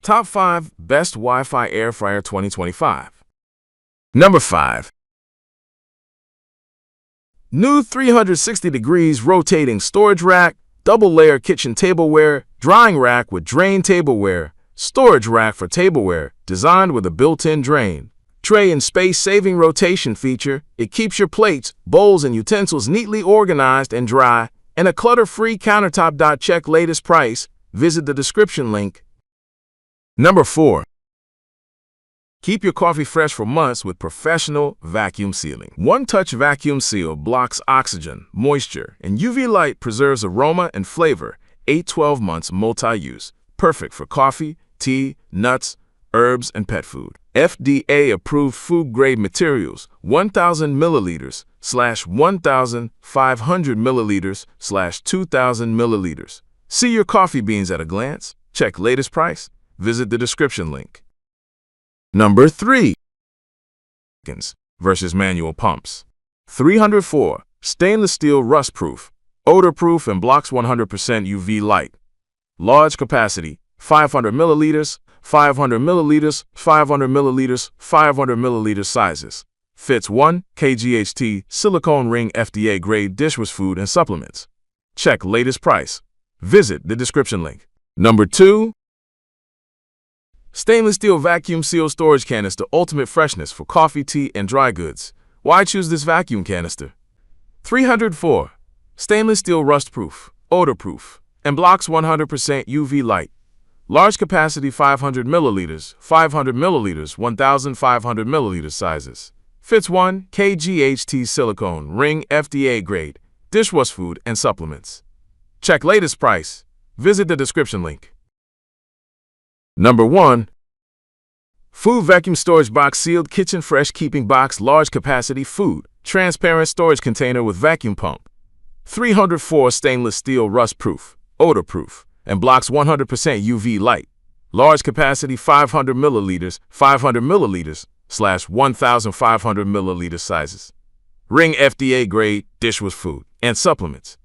Top 5 Best Wi-Fi Air Fryer 2025. Number 5. New 360 degrees rotating storage rack, double-layer kitchen tableware, drying rack with drain tableware, storage rack for tableware, designed with a built-in drain. Tray and space-saving rotation feature. It keeps your plates, bowls, and utensils neatly organized and dry, and a clutter-free countertop. Check latest price. Visit the description link. Number 4. Keep your coffee fresh for months with professional vacuum sealing. One-touch vacuum seal blocks oxygen, moisture, and UV light, preserves aroma and flavor. 8-12 months multi-use. Perfect for coffee, tea, nuts, herbs, and pet food. FDA-approved food-grade materials, 1,000 milliliters / 1,500 milliliters / 2,000 milliliters. See your coffee beans at a glance. Check latest price. Visit the description link. Number 3. Versus manual pumps. 304. Stainless steel rust-proof, odor-proof, and blocks 100% UV light. Large capacity, 500 milliliters, 500 milliliters, 500 milliliters, 500 milliliter sizes. Fits 1 kg silicone ring, FDA grade, dishwash food and supplements. Check latest price. Visit the description link. Number 2. Stainless steel vacuum seal storage canister, ultimate freshness for coffee, tea, and dry goods. Why choose this vacuum canister? 304. Stainless steel rust-proof, odor-proof, and blocks 100% UV light. Large capacity, 500 milliliters, 500 milliliters, 1,500 milliliter sizes. Fits 1 kg silicone ring, FDA grade, dishwash food and supplements. Check latest price. Visit the description link. Number 1. Food vacuum storage box, sealed kitchen fresh keeping box, large capacity food, transparent storage container with vacuum pump. 304. Stainless steel rust-proof, odor-proof, and blocks 100% UV light. Large capacity, 500 milliliters, 500 milliliters / 1,500 milliliter sizes. Ring, FDA grade, dishwash food and supplements.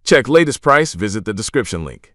Check latest price. Visit the description link.